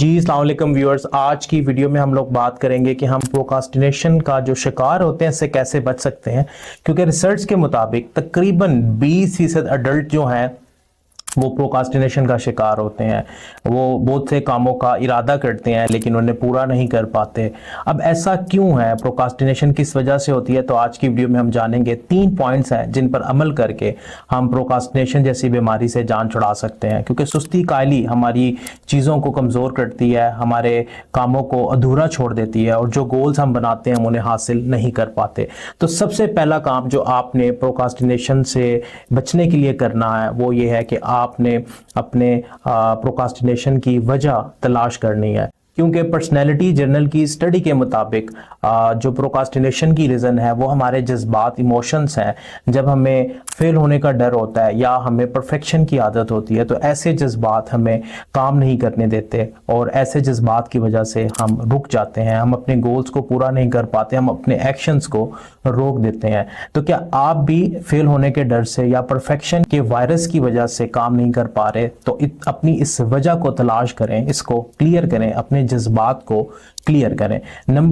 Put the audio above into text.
जी अस्सलाम वालेकुम व्यूअर्स। आज की वीडियो में हम लोग बात करेंगे कि हम प्रोक्रास्टिनेशन का जो शिकार होते हैं इससे कैसे बच सकते हैं, क्योंकि रिसर्च के मुताबिक तकरीबन 20% अडल्ट जो हैं वो प्रोक्रास्टिनेशन का शिकार होते हैं। वो बहुत से कामों का इरादा करते हैं लेकिन उन्हें पूरा नहीं कर पाते। अब ऐसा क्यों है, प्रोक्रास्टिनेशन किस वजह से होती है? तो आज की वीडियो में हम जानेंगे 3 पॉइंट्स हैं जिन पर अमल करके हम प्रोक्रास्टिनेशन जैसी बीमारी से जान छुड़ा सकते हैं, क्योंकि सुस्ती कायली हमारी चीज़ों को कमज़ोर करती है, हमारे कामों को अधूरा छोड़ देती है और जो गोल्स हम बनाते हैं हम उन्हें हासिल नहीं कर पाते। तो सबसे पहला काम जो आपने प्रोक्रास्टिनेशन से बचने के लिए करना है वो ये है कि आपने अपने प्रोक्रास्टिनेशन की वजह तलाश करनी है, क्योंकि पर्सनैलिटी जर्नल की स्टडी के मुताबिक जो प्रोक्रास्टिनेशन की रीज़न है वो हमारे जज्बात, इमोशंस हैं। जब हमें फेल होने का डर होता है या हमें परफेक्शन की आदत होती है तो ऐसे जज्बात हमें काम नहीं करने देते और ऐसे जज्बात की वजह से हम रुक जाते हैं, हम अपने गोल्स को पूरा नहीं कर पाते, हम अपने एक्शंस को रोक देते हैं। तो क्या आप भी फेल होने के डर से या परफेक्शन के वायरस की वजह से काम नहीं कर पा रहे? तो अपनी इस वजह को तलाश करें, इसको क्लियर करें, अपने जज्बात को क्लियर करें। नंबर